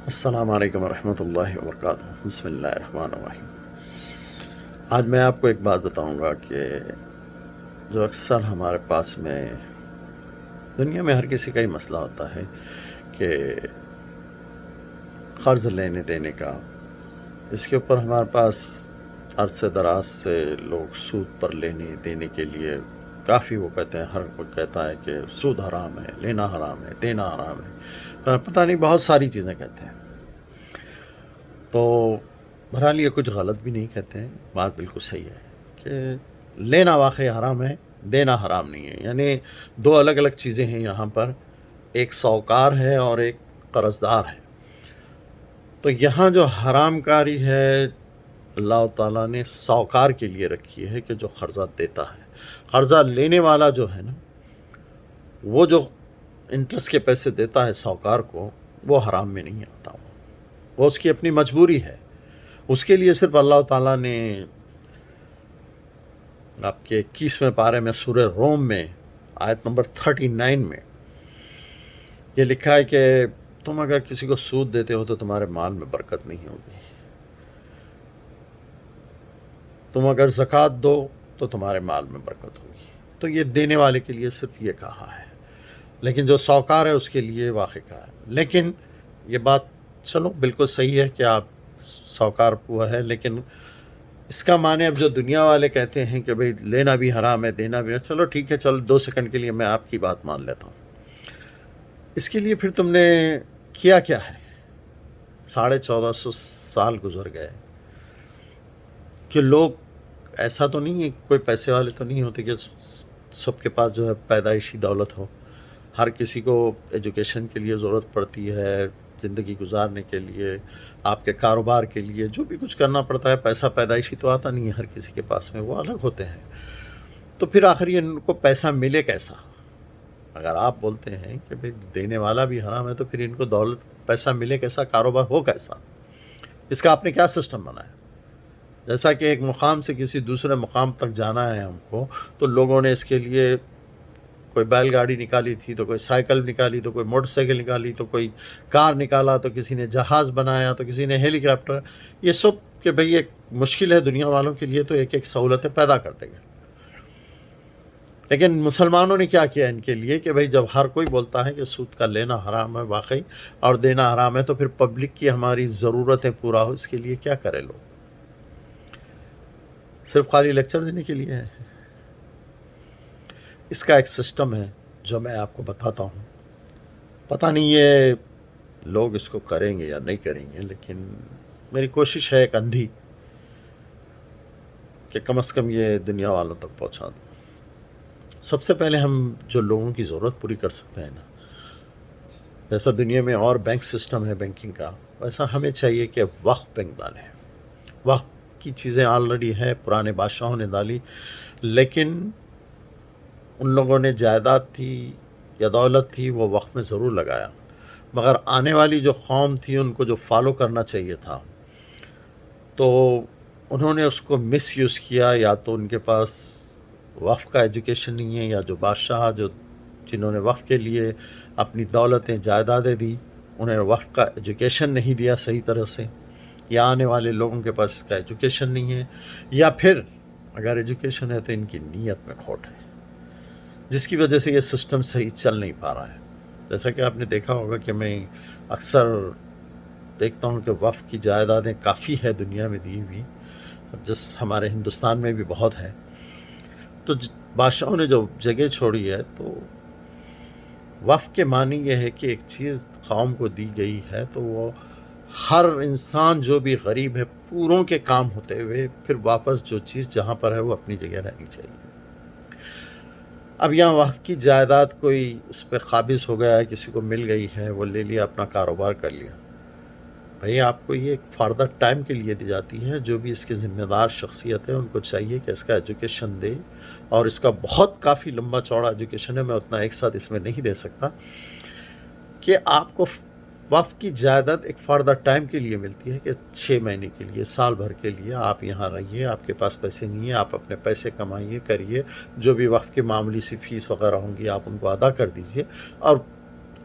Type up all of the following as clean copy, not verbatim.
السلام علیکم ورحمۃ اللہ وبرکاتہ۔ بسم اللہ الرحمن الرحیم۔ آج میں آپ کو ایک بات بتاؤں گا کہ جو اکثر ہمارے پاس میں دنیا میں ہر کسی کا ہی مسئلہ ہوتا ہے کہ قرض لینے دینے کا، اس کے اوپر ہمارے پاس عرصے دراز سے لوگ سود پر لینے دینے کے لیے کافی وہ کہتے ہیں، ہر کوئی کہتا ہے کہ سود حرام ہے، لینا حرام ہے، دینا حرام ہے، پتہ نہیں بہت ساری چیزیں کہتے ہیں۔ تو بہرحال یہ کچھ غلط بھی نہیں کہتے ہیں، بات بالکل صحیح ہے کہ لینا واقعی حرام ہے، دینا حرام نہیں ہے۔ یعنی دو الگ الگ چیزیں ہیں یہاں پر، ایک سوکار ہے اور ایک قرض دار ہے۔ تو یہاں جو حرام کاری ہے اللہ تعالیٰ نے سوکار کے لیے رکھی ہے کہ جو قرضہ دیتا ہے۔ قرضہ لینے والا جو ہے نا، وہ جو انٹرسٹ کے پیسے دیتا ہے سوکار کو، وہ حرام میں نہیں آتا، وہ اس کی اپنی مجبوری ہے۔ اس کے لیے صرف اللہ تعالیٰ نے آپ کے 21ویں پارے میں سورہ روم میں آیت نمبر 39 میں یہ لکھا ہے کہ تم اگر کسی کو سود دیتے ہو تو تمہارے مال میں برکت نہیں ہوگی، تم اگر زکوٰۃ دو تو تمہارے مال میں برکت ہوگی۔ تو یہ دینے والے کے لیے صرف یہ کہا ہے، لیکن جو سوکار ہے اس کے لیے واقع کہا ہے۔ لیکن یہ بات چلو بالکل صحیح ہے کہ آپ سوکار ہوا ہے، لیکن اس کا معنی اب جو دنیا والے کہتے ہیں کہ بھئی لینا بھی حرام ہے، دینا بھی، چلو ٹھیک ہے، چلو 2 سیکنڈ کے لیے میں آپ کی بات مان لیتا ہوں۔ اس کے لیے پھر تم نے کیا کیا ہے؟ 1450 سال گزر گئے کہ لوگ، ایسا تو نہیں ہے، کوئی پیسے والے تو نہیں ہوتے کہ سب کے پاس جو ہے پیدائشی دولت ہو۔ ہر کسی کو ایجوکیشن کے لیے ضرورت پڑتی ہے، زندگی گزارنے کے لیے، آپ کے کاروبار کے لیے جو بھی کچھ کرنا پڑتا ہے، پیسہ پیدائشی تو آتا نہیں ہے ہر کسی کے پاس میں، وہ الگ ہوتے ہیں۔ تو پھر آخر یہ ان کو پیسہ ملے کیسا؟ اگر آپ بولتے ہیں کہ بھئی دینے والا بھی حرام ہے تو پھر ان کو دولت پیسہ ملے کیسا، کاروبار ہو کیسا؟ اس کا آپ نے کیا سسٹم بنایا؟ جیسا کہ ایک مقام سے کسی دوسرے مقام تک جانا ہے ہم کو، تو لوگوں نے اس کے لیے کوئی بیل گاڑی نکالی تھی، تو کوئی سائیکل نکالی، تو کوئی موٹر سائیکل نکالی، تو کوئی کار نکالا، تو کسی نے جہاز بنایا، تو کسی نے ہیلی کاپٹر۔ یہ سب کہ بھئی ایک مشکل ہے دنیا والوں کے لیے، تو ایک ایک سہولتیں پیدا کرتے گئے۔ لیکن مسلمانوں نے کیا کیا ان کے لیے کہ بھئی جب ہر کوئی بولتا ہے کہ سود کا لینا حرام ہے واقعی اور دینا حرام ہے، تو پھر پبلک کی ہماری ضرورتیں پورا ہو، اس کے لیے کیا کرے لوگ؟ صرف خالی لیکچر دینے کے لیے ہے؟ اس کا ایک سسٹم ہے جو میں آپ کو بتاتا ہوں، پتہ نہیں یہ لوگ اس کو کریں گے یا نہیں کریں گے، لیکن میری کوشش ہے ایک اندھی کہ کم از کم یہ دنیا والوں تک پہنچا دوں۔ سب سے پہلے ہم جو لوگوں کی ضرورت پوری کر سکتے ہیں نا، جیسا دنیا میں اور بینک سسٹم ہے بینکنگ کا، ویسا ہمیں چاہیے کہ وقف بینک ڈالیں۔ وقف کی چیزیں آلریڈی ہیں، پرانے بادشاہوں نے ڈالی، لیکن ان لوگوں نے جائیداد تھی یا دولت تھی وہ وقف میں ضرور لگایا، مگر آنے والی جو قوم تھی ان کو جو فالو کرنا چاہیے تھا، تو انہوں نے اس کو مس یوز کیا۔ یا تو ان کے پاس وقف کا ایجوکیشن نہیں ہے، یا جو بادشاہ جنہوں نے وقف کے لیے اپنی دولتیں جائیدادیں دی، انہیں وقف کا ایجوکیشن نہیں دیا صحیح طرح سے، یا آنے والے لوگوں کے پاس اس کا ایجوکیشن نہیں ہے، یا پھر اگر ایجوکیشن ہے تو ان کی نیت میں کھوٹ ہے، جس کی وجہ سے یہ سسٹم صحیح چل نہیں پا رہا ہے۔ جیسا کہ آپ نے دیکھا ہوگا کہ میں اکثر دیکھتا ہوں کہ وقف کی جائیدادیں کافی ہے دنیا میں دی ہوئی، جس ہمارے ہندوستان میں بھی بہت ہے۔ تو بادشاہوں نے جو جگہ چھوڑی ہے، تو وقف کے معنی یہ ہے کہ ایک چیز قوم کو دی گئی ہے تو وہ ہر انسان جو بھی غریب ہے پوروں کے کام ہوتے ہوئے پھر واپس جو چیز جہاں پر ہے وہ اپنی جگہ رہنی چاہیے۔ اب یہاں وقف کی جائیداد کوئی اس پہ قابض ہو گیا ہے، کسی کو مل گئی ہے، وہ لے لیا، اپنا کاروبار کر لیا۔ بھئی آپ کو یہ فردر ٹائم کے لیے دی جاتی ہے، جو بھی اس کے ذمہ دار شخصیت ہے ان کو چاہیے کہ اس کا ایجوکیشن دے، اور اس کا بہت کافی لمبا چوڑا ایجوکیشن ہے، میں اتنا ایک ساتھ اس میں نہیں دے سکتا، کہ آپ کو وقف کی جائیداد ایک فردر ٹائم کے لیے ملتی ہے کہ 6 مہینے کے لیے، سال بھر کے لیے آپ یہاں رہیے، آپ کے پاس پیسے نہیں ہیں، آپ اپنے پیسے کمائیے، کریے، جو بھی وقف کی معمولی سی فیس وغیرہ ہوں گی آپ ان کو ادا کر دیجئے، اور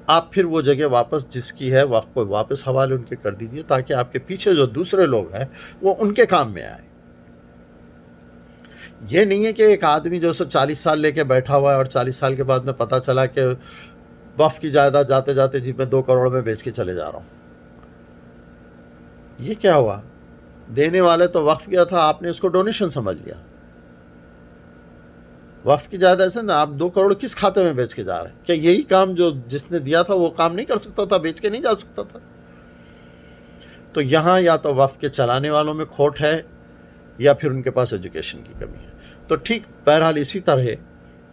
آپ پھر وہ جگہ واپس جس کی ہے وقف کو واپس حوالے ان کے کر دیجئے، تاکہ آپ کے پیچھے جو دوسرے لوگ ہیں وہ ان کے کام میں آئے۔ یہ نہیں ہے کہ ایک آدمی جو 40 سال لے کے بیٹھا ہوا ہے اور 40 سال کے بعد میں پتہ چلا کہ وقف کی جائیداد جاتے جاتے جی میں 2 کروڑ میں بیچ کے چلے جا رہا ہوں۔ یہ کیا ہوا؟ دینے والے تو وقف کیا تھا، آپ نے اس کو ڈونیشن سمجھ لیا۔ وقف کی جائیداد سے نا، آپ 2 کروڑ کس کھاتے میں بیچ کے جا رہے ہیں؟ کیا یہی کام جو جس نے دیا تھا وہ کام نہیں کر سکتا تھا، بیچ کے نہیں جا سکتا تھا؟ تو یہاں یا تو وقف کے چلانے والوں میں کھوٹ ہے یا پھر ان کے پاس ایجوکیشن کی کمی ہے۔ تو ٹھیک بہرحال اسی طرح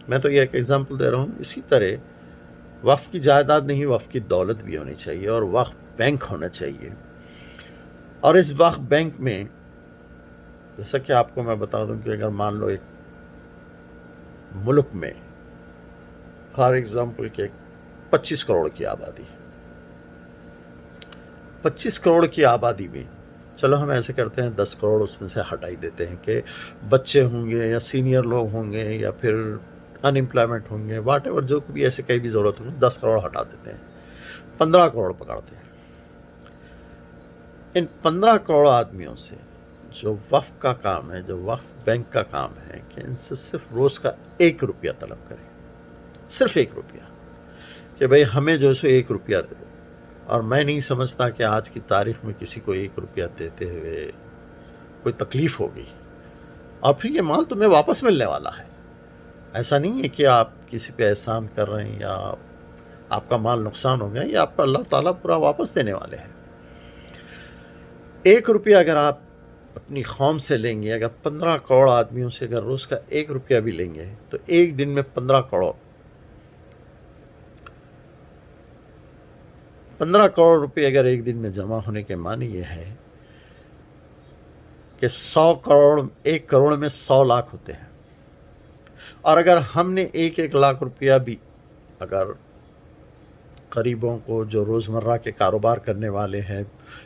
میں تو یہ ایک ایگزامپل دے رہا ہوں، اسی طرح وقف کی جائیداد نہیں، وقف کی دولت بھی ہونی چاہیے اور وقف بینک ہونا چاہیے۔ اور اس وقف بینک میں جیسا کہ آپ کو میں بتا دوں کہ اگر مان لو ایک ملک میں فار ایگزامپل کہ 25 کروڑ کی آبادی، 25 کروڑ کی آبادی میں چلو ہم ایسے کرتے ہیں 10 کروڑ اس میں سے ہٹائی دیتے ہیں کہ بچے ہوں گے یا سینئر لوگ ہوں گے یا پھر ان امپلائمنٹ ہوں گے، واٹ ایور جو بھی ایسے کئی بھی ضرورت ہوں گی، 10 کروڑ ہٹا دیتے ہیں، 15 کروڑ پکڑتے ہیں۔ ان 15 کروڑ آدمیوں سے جو وقف کا کام ہے، جو وقف بینک کا کام ہے کہ ان سے صرف روز کا 1 روپیہ طلب کریں، صرف 1 روپیہ، کہ بھئی ہمیں جو سو 1 روپیہ دے دو۔ اور میں نہیں سمجھتا کہ آج کی تاریخ میں کسی کو 1 روپیہ دیتے ہوئے کوئی تکلیف ہوگی، اور پھر یہ مال تمہیں واپس ملنے والا ہے۔ ایسا نہیں ہے کہ آپ کسی پہ احسان کر رہے ہیں یا آپ کا مال نقصان ہو گیا، یہ آپ کو اللہ تعالیٰ پورا واپس دینے والے ہیں۔ 1 روپیہ اگر آپ اپنی قوم سے لیں گے، اگر 15 کروڑ آدمیوں سے اگر روز کا 1 روپیہ بھی لیں گے تو ایک دن میں 15 کروڑ روپے اگر ایک دن میں جمع ہونے کے معنی یہ ہے کہ 100 کروڑ، 1 کروڑ میں 100 لاکھ ہوتے ہیں۔ اور اگر ہم نے 1 لاکھ روپیہ بھی اگر غریبوں کو، جو روزمرہ کے کاروبار کرنے والے ہیں،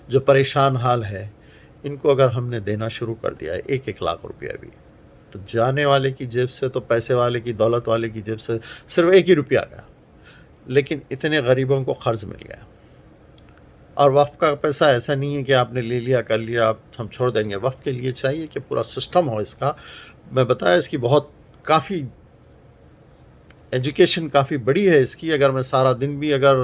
جو پریشان حال ہے، ان کو اگر ہم نے دینا شروع کر دیا ہے 1 لاکھ روپیہ بھی، تو جانے والے کی جیب سے تو پیسے والے کی، دولت والے کی جیب سے صرف 1 ہی روپیہ گیا، لیکن اتنے غریبوں کو قرض مل گیا۔ اور وقف کا پیسہ ایسا نہیں ہے کہ آپ نے لے لیا کر لیا آپ ہم چھوڑ دیں گے، وقف کے لیے چاہیے کہ پورا سسٹم ہو اس کا۔ میں بتایا اس کی بہت کافی ایجوکیشن کافی بڑی ہے اس کی، اگر میں سارا دن بھی اگر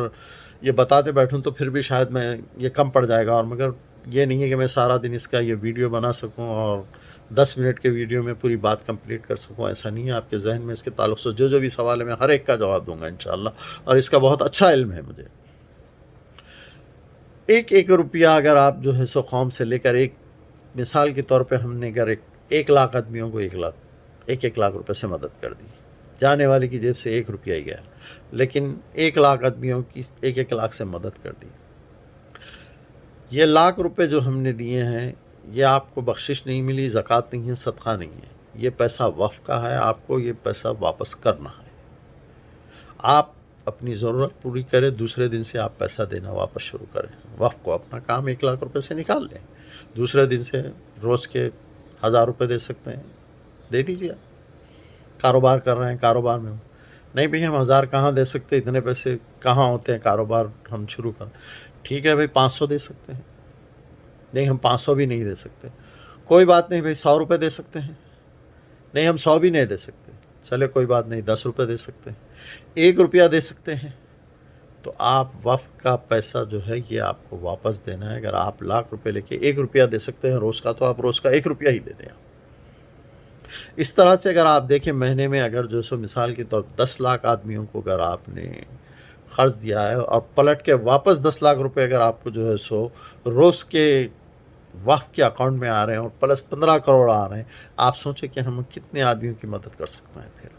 یہ بتاتے بیٹھوں تو پھر بھی شاید میں یہ کم پڑ جائے گا، اور مگر یہ نہیں ہے کہ میں سارا دن اس کا یہ ویڈیو بنا سکوں اور 10 منٹ کے ویڈیو میں پوری بات کمپلیٹ کر سکوں، ایسا نہیں ہے۔ آپ کے ذہن میں اس کے تعلق سے جو بھی سوال ہے میں ہر ایک کا جواب دوں گا انشاءاللہ، اور اس کا بہت اچھا علم ہے مجھے۔ 1 روپیہ اگر آپ جو ہے سو قوم سے لے کر، ایک مثال کے طور پہ ہم نے اگر 1 لاکھ آدمیوں کو 1 لاکھ روپے سے مدد کر دی، جانے والے کی جیب سے 1 روپیہ ہی گیا، لیکن 1 لاکھ آدمیوں کی 1 لاکھ سے مدد کر دی۔ یہ لاکھ روپے جو ہم نے دیے ہیں، یہ آپ کو بخشش نہیں ملی، زکوٰۃ نہیں ہے، صدقہ نہیں ہے، یہ پیسہ وقف کا ہے، آپ کو یہ پیسہ واپس کرنا ہے۔ آپ اپنی ضرورت پوری کریں، دوسرے دن سے آپ پیسہ دینا واپس شروع کریں۔ وقف کو اپنا کام 1 لاکھ روپے سے نکال لیں، دوسرے دن سے روز کے 1000 روپے دے سکتے ہیں، دے دیجیے۔ کاروبار کر رہے ہیں، کاروبار میں نہیں بھئی ہم 1000 کہاں دے سکتے، اتنے پیسے کہاں ہوتے ہیں، کاروبار ہم شروع کریں، ٹھیک ہے بھئی 500 دے سکتے ہیں، نہیں ہم 500 بھی نہیں دے سکتے، کوئی بات نہیں بھئی 100 روپے دے سکتے ہیں، نہیں ہم 100 بھی نہیں دے سکتے، چلے کوئی بات نہیں 10 روپے دے سکتے ہیں، 1 روپیہ دے سکتے ہیں، تو آپ وقف کا پیسہ جو ہے یہ آپ کو واپس دینا ہے۔ اگر آپ لاکھ روپے لے کے 1 روپیہ دے سکتے ہیں روز کا، تو آپ روز کا 1 روپیہ ہی دے دیں۔ اس طرح سے اگر آپ دیکھیں مہینے میں اگر جو سو مثال کے طور 10 لاکھ آدمیوں کو اگر آپ نے قرض دیا ہے اور پلٹ کے واپس 10 لاکھ روپے اگر آپ کو جو ہے سو روز کے وقف کے اکاؤنٹ میں آ رہے ہیں اور پلس 15 کروڑ آ رہے ہیں، آپ سوچیں کہ ہم کتنے آدمیوں کی مدد کر سکتے ہیں۔ پھر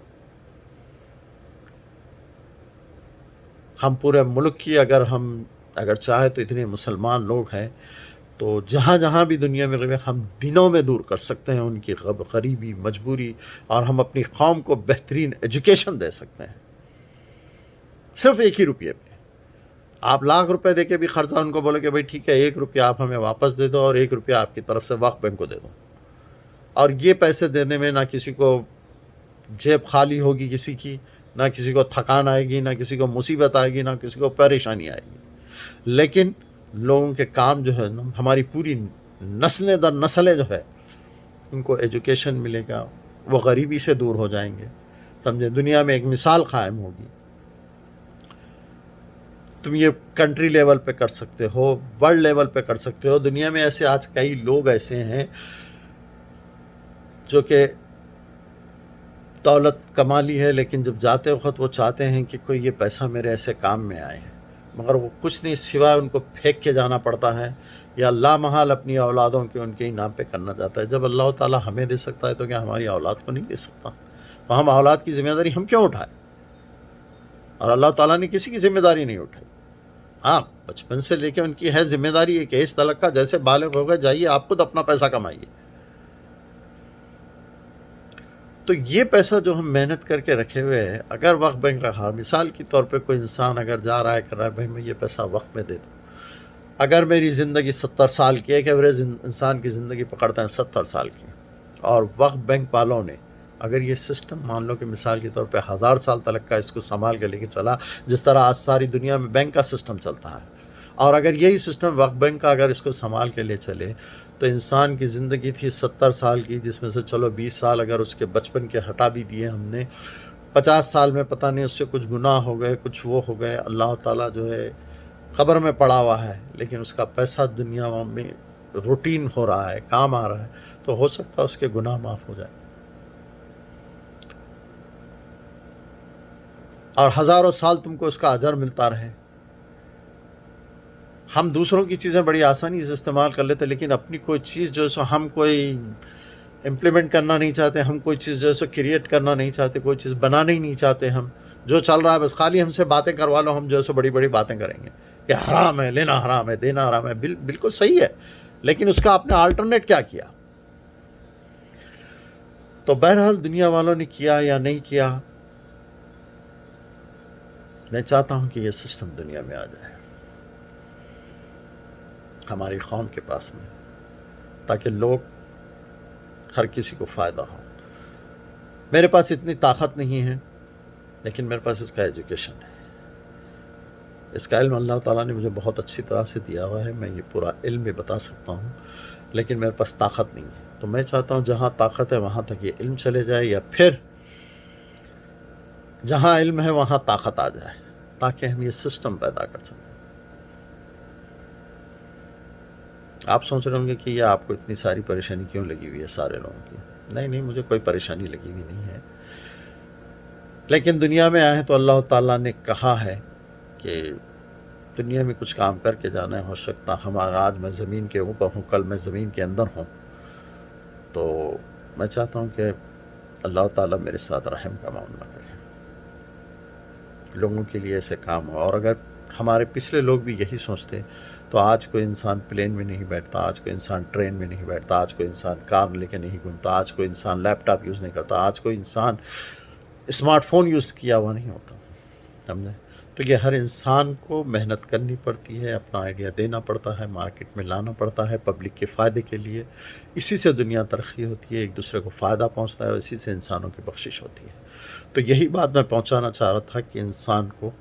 ہم پورے ملک کی اگر چاہے تو اتنے مسلمان لوگ ہیں، تو جہاں جہاں بھی دنیا میں رہے ہم دنوں میں دور کر سکتے ہیں ان کی غریبی، مجبوری، اور ہم اپنی قوم کو بہترین ایجوکیشن دے سکتے ہیں، صرف 1 ہی روپیے پہ۔ آپ لاکھ روپے دے کے بھی خرچہ ان کو بولے کہ بھائی ٹھیک ہے 1 روپیہ آپ ہمیں واپس دے دو اور 1 روپیہ آپ کی طرف سے وقف بینک کو دے دو، اور یہ پیسے دینے میں نہ کسی کو جیب خالی ہوگی کسی کی، نہ کسی کو تھکان آئے گی، نہ کسی کو مصیبت آئے گی، نہ کسی کو پریشانی آئے گی. لیکن لوگوں کے کام جو ہے نا، ہماری پوری نسلیں در نسلیں جو ہے ان کو ایجوکیشن ملے گا، وہ غریبی سے دور ہو جائیں گے. سمجھے، دنیا میں ایک مثال قائم ہوگی. تم یہ کنٹری لیول پہ کر سکتے ہو، ورلڈ لیول پہ کر سکتے ہو. دنیا میں ایسے آج کئی لوگ ایسے ہیں جو کہ دولت کما لی ہے، لیکن جب جاتے وقت وہ چاہتے ہیں کہ کوئی یہ پیسہ میرے ایسے کام میں آئے، مگر وہ کچھ نہیں سوائے ان کو پھینک کے جانا پڑتا ہے یا لامحال اپنی اولادوں کے ان کے ہی نام پہ کرنا چاہتا ہے. جب اللہ تعالیٰ ہمیں دے سکتا ہے تو کیا ہماری اولاد کو نہیں دے سکتا؟ تو ہم اولاد کی ذمہ داری ہم کیوں اٹھائیں؟ اور اللہ تعالیٰ نے کسی کی ذمہ داری نہیں اٹھائی. ہاں، بچپن سے لے کے ان کی ہے ذمہ داری ایک ایج تلک کا، جیسے بالغ ہو گئے جائیے آپ خود اپنا پیسہ کمائیے. تو یہ پیسہ جو ہم محنت کر کے رکھے ہوئے ہیں، اگر وقت بینک رکھا، مثال کے طور پہ کوئی انسان اگر جا رہا ہے کر رہا ہے، بھائی میں یہ پیسہ وقت میں دے دوں. اگر میری زندگی 70 سال کی، ایک ایوریج انسان کی زندگی پکڑتے ہیں 70 سال کی، اور وقت بینک والوں نے اگر یہ سسٹم مان لو کہ مثال کے طور پہ 1000 سال تلک کا اس کو سنبھال کے لے کے چلا، جس طرح آج ساری دنیا میں بینک کا سسٹم چلتا ہے، اور اگر یہی سسٹم وقت بینک کا اگر اس کو سنبھال کے لے چلے، تو انسان کی زندگی تھی 70 سال کی، جس میں سے چلو 20 سال اگر اس کے بچپن کے ہٹا بھی دیے ہم نے، 50 سال میں پتہ نہیں اس سے کچھ گناہ ہو گئے، کچھ وہ ہو گئے، اللہ تعالیٰ جو ہے قبر میں پڑا ہوا ہے، لیکن اس کا پیسہ دنیا میں روٹین ہو رہا ہے، کام آ رہا ہے، تو ہو سکتا ہے اس کے گناہ معاف ہو جائے اور ہزاروں سال تم کو اس کا اجر ملتا رہے. ہم دوسروں کی چیزیں بڑی آسانی سے استعمال کر لیتے، لیکن اپنی کوئی چیز جو ہے سو ہم کوئی امپلیمنٹ کرنا نہیں چاہتے، ہم کوئی چیز جو ہے سو کریٹ کرنا نہیں چاہتے، کوئی چیز بنانا ہی نہیں چاہتے. ہم جو چل رہا ہے بس خالی ہم سے باتیں کروا لو، ہم جو ہے سو بڑی بڑی باتیں کریں گے کہ حرام ہے، لینا حرام ہے، دینا حرام ہے. بالکل صحیح ہے، لیکن اس کا آپ نے آلٹرنیٹ کیا کیا؟ تو بہرحال دنیا والوں نے کیا یا نہیں کیا، میں چاہتا ہوں کہ یہ سسٹم دنیا میں آ جائے ہماری قوم کے پاس میں، تاکہ لوگ ہر کسی کو فائدہ ہو. میرے پاس اتنی طاقت نہیں ہے، لیکن میرے پاس اس کا ایجوکیشن ہے، اس کا علم اللہ تعالیٰ نے مجھے بہت اچھی طرح سے دیا ہوا ہے. میں یہ پورا علم بھی بتا سکتا ہوں، لیکن میرے پاس طاقت نہیں ہے. تو میں چاہتا ہوں جہاں طاقت ہے وہاں تک یہ علم چلے جائے، یا پھر جہاں علم ہے وہاں طاقت آ جائے، تاکہ ہم یہ سسٹم پیدا کر سکیں. آپ سوچ رہے ہوں گے کہ یہ آپ کو اتنی ساری پریشانی کیوں لگی ہوئی ہے سارے لوگوں کی. نہیں، مجھے کوئی پریشانی لگی ہوئی نہیں ہے، لیکن دنیا میں آئے تو اللہ تعالیٰ نے کہا ہے کہ دنیا میں کچھ کام کر کے جانا ہے. ہو سکتا ہمارا آج میں زمین کے اوپر ہوں، کل میں زمین کے اندر ہوں. تو میں چاہتا ہوں کہ اللہ تعالیٰ میرے ساتھ رحم کا معاملہ کرے، لوگوں کے لیے ایسے کام ہو. اور اگر ہمارے پچھلے لوگ بھی یہی سوچتے تو آج کوئی انسان پلین میں نہیں بیٹھتا، آج کوئی انسان ٹرین میں نہیں بیٹھتا، آج کوئی انسان کار لے کے نہیں گھومتا، آج کوئی انسان لیپ ٹاپ یوز نہیں کرتا، آج کوئی انسان اسمارٹ فون یوز کیا ہوا نہیں ہوتا. سمجھے؟ تو یہ ہر انسان کو محنت کرنی پڑتی ہے، اپنا آئیڈیا دینا پڑتا ہے، مارکیٹ میں لانا پڑتا ہے پبلک کے فائدے کے لیے. اسی سے دنیا ترقی ہوتی ہے، ایک دوسرے کو فائدہ پہنچتا ہے، اسی سے انسانوں کی بخشش ہوتی ہے. تو یہی بات میں پہنچانا چاہ رہا تھا کہ انسان کو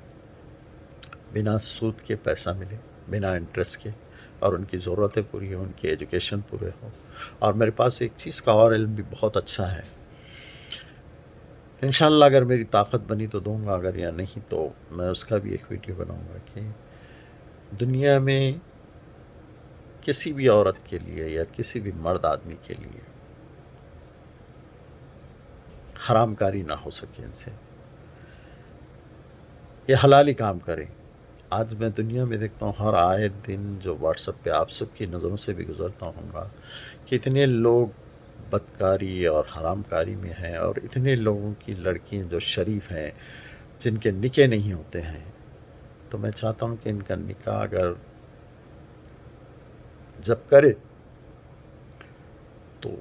بنا سود کے پیسہ ملے، بنا انٹرسٹ کے، اور ان کی ضرورتیں پوری ہوں، ان کی ایجوکیشن پورے ہوں. اور میرے پاس ایک چیز کا اور علم بھی بہت اچھا ہے، انشاءاللہ اگر میری طاقت بنی تو دوں گا، اگر یا نہیں تو میں اس کا بھی ایک ویڈیو بناؤں گا کہ دنیا میں کسی بھی عورت کے لیے یا کسی بھی مرد آدمی کے لیے حرام کاری نہ ہو سکے، ان سے یہ حلالی کام کریں. آج میں دنیا میں دیکھتا ہوں ہر آئے دن جو واٹس ایپ پہ آپ سب کی نظروں سے بھی گزرتا ہوں گا کہ اتنے لوگ بدکاری اور حرام کاری میں ہیں، اور اتنے لوگوں کی لڑکیاں جو شریف ہیں جن کے نکاح نہیں ہوتے ہیں. تو میں چاہتا ہوں کہ ان کا نکاح اگر جب کرے تو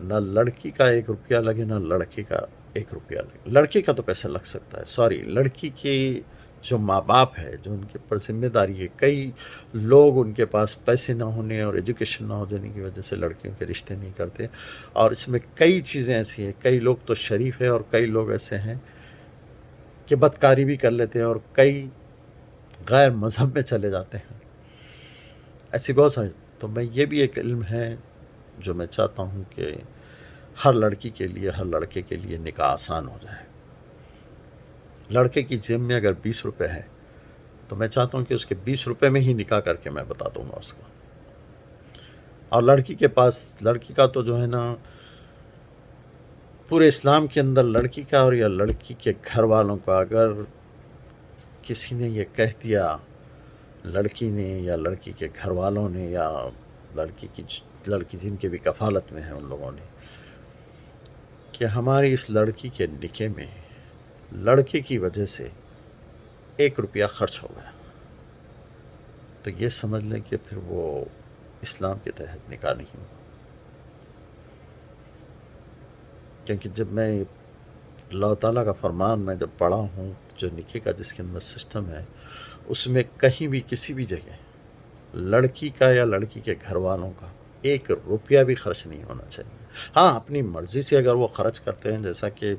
نہ لڑکی کا 1 روپیہ لگے، نہ لڑکے کا 1 روپیہ لگے. لڑکے کا تو پیسہ لگ سکتا ہے، لڑکی کی جو ماں باپ ہے، جو ان کے پر ذمہ داری ہے. کئی لوگ ان کے پاس پیسے نہ ہونے اور ایجوکیشن نہ ہو جانے کی وجہ سے لڑکیوں کے رشتے نہیں کرتے. اور اس میں کئی چیزیں ایسی ہیں، کئی لوگ تو شریف ہیں اور کئی لوگ ایسے ہیں کہ بدکاری بھی کر لیتے ہیں اور کئی غیر مذہب میں چلے جاتے ہیں. ایسی بہت ساری. تو میں یہ بھی ایک علم ہے جو میں چاہتا ہوں کہ ہر لڑکی کے لیے، ہر لڑکے کے لیے نکاح آسان ہو جائے. لڑکے کی جیب میں اگر 20 روپے ہے تو میں چاہتا ہوں کہ اس کے 20 روپے میں ہی نکاح کر کے میں بتا دوں گا اس کو. اور لڑکی کے پاس، لڑکی کا تو جو ہے نا پورے اسلام کے اندر لڑکی کا اور یا لڑکی کے گھر والوں کا، اگر کسی نے یہ کہہ دیا، لڑکی نے یا لڑکی کے گھر والوں نے یا لڑکی جن کے بھی کفالت میں ہیں ان لوگوں نے، کہ ہماری اس لڑکی کے نکاح میں لڑکے کی وجہ سے 1 روپیہ خرچ ہو گیا، تو یہ سمجھ لیں کہ پھر وہ اسلام کے تحت نکاح نہیں ہوا. کیونکہ جب میں اللہ تعالیٰ کا فرمان میں جب پڑھا ہوں، جو نکاح کا جس کے اندر سسٹم ہے، اس میں کہیں بھی کسی بھی جگہ لڑکی کا یا لڑکی کے گھر والوں کا 1 روپیہ بھی خرچ نہیں ہونا چاہیے. ہاں، اپنی مرضی سے اگر وہ خرچ کرتے ہیں، جیسا کہ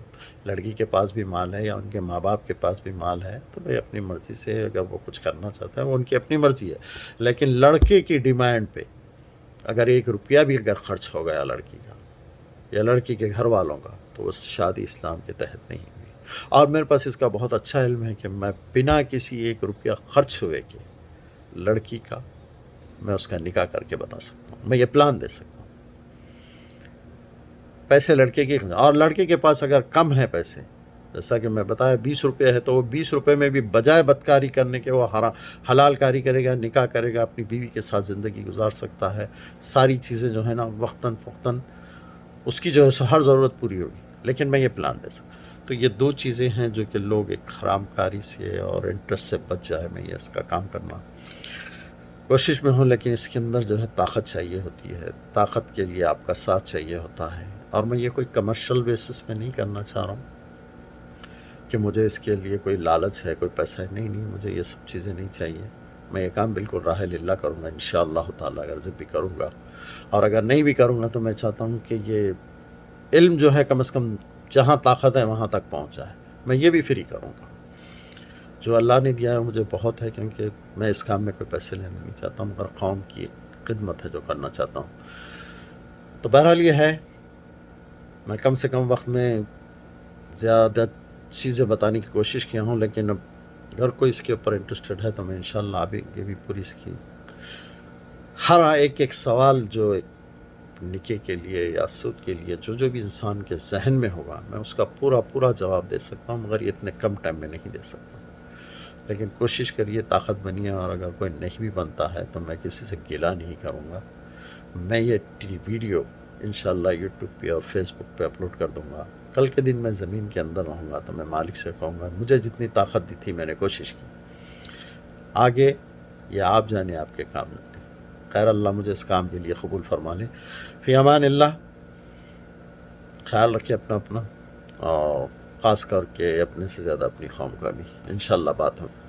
لڑکی کے پاس بھی مال ہے یا ان کے ماں باپ کے پاس بھی مال ہے، تو بھائی اپنی مرضی سے اگر وہ کچھ کرنا چاہتا ہے وہ ان کی اپنی مرضی ہے. لیکن لڑکے کی ڈیمانڈ پہ اگر 1 روپیہ بھی اگر خرچ ہو گیا لڑکی کا یا لڑکی کے گھر والوں کا، تو وہ شادی اسلام کے تحت نہیں ہوئی. اور میرے پاس اس کا بہت اچھا علم ہے کہ میں بنا کسی 1 روپیہ خرچ ہوئے کہ لڑکی کا میں اس کا نکاح کر کے بتا سکتا ہوں. میں یہ پلان دے سکتا ہوں. پیسے لڑکے کے، اور لڑکے کے پاس اگر کم ہے پیسے، جیسا کہ میں بتایا 20 روپے ہے، تو وہ 20 روپے میں بھی بجائے بدکاری کرنے کے وہ حلال کاری کرے گا، نکاح کرے گا، اپنی بیوی کے ساتھ زندگی گزار سکتا ہے. ساری چیزیں جو ہے نا وقتاً فوقتاً اس کی جو ہے سو ہر ضرورت پوری ہوگی. لیکن میں یہ پلان دے سکتا. تو یہ 2 چیزیں ہیں جو کہ لوگ ایک حرام کاری سے اور انٹرسٹ سے بچ جائے. میں یہ اس کا کام کرنا کوشش میں ہوں، لیکن اس کے اندر جو ہے طاقت چاہیے ہوتی ہے. طاقت کے لیے آپ کا ساتھ چاہیے ہوتا ہے. اور میں یہ کوئی کمرشل بیسس پہ نہیں کرنا چاہ رہا ہوں کہ مجھے اس کے لیے کوئی لالچ ہے، کوئی پیسہ ہے. نہیں، مجھے یہ سب چیزیں نہیں چاہیے. میں یہ کام بالکل راہ للہ کروں گا انشاءاللہ تعالیٰ. اگر جب بھی کروں گا، اور اگر نہیں بھی کروں گا، تو میں چاہتا ہوں کہ یہ علم جو ہے کم از کم جہاں طاقت ہے وہاں تک پہنچ جائے. میں یہ بھی فری کروں گا. جو اللہ نے دیا ہے مجھے بہت ہے، کیونکہ میں اس کام میں کوئی پیسے لینا نہیں چاہتا ہوں، مگر قوم کی خدمت ہے جو کرنا چاہتا ہوں. تو بہرحال یہ ہے، میں کم سے کم وقت میں زیادہ چیزیں بتانے کی کوشش کیا ہوں. لیکن اب اگر کوئی اس کے اوپر انٹرسٹڈ ہے تو میں انشاءاللہ ابھی یہ بھی پوری اس کی ہر ایک سوال جو ایک نکاح کے لیے یا سود کے لیے جو بھی انسان کے ذہن میں ہوگا، میں اس کا پورا جواب دے سکتا ہوں، مگر یہ اتنے کم ٹائم میں نہیں دے سکتا. لیکن کوشش کریے، طاقت بنیے. اور اگر کوئی نہیں بھی بنتا ہے تو میں کسی سے گلہ نہیں کروں گا. میں یہ ویڈیو انشاءاللہ یوٹیوب پہ اور فیس بک پہ اپلوڈ کر دوں گا. کل کے دن میں زمین کے اندر رہوں گا تو میں مالک سے کہوں گا مجھے جتنی طاقت دی تھی میں نے کوشش کی. آگے یہ آپ جانے آپ کے کام لگے. خیر، اللہ مجھے اس کام کے لیے قبول فرما لے. فی امان اللہ. خیال رکھیں اپنا، اور خاص کر کے اپنے سے زیادہ اپنی قوم کا بھی. انشاءاللہ بات ہوگی.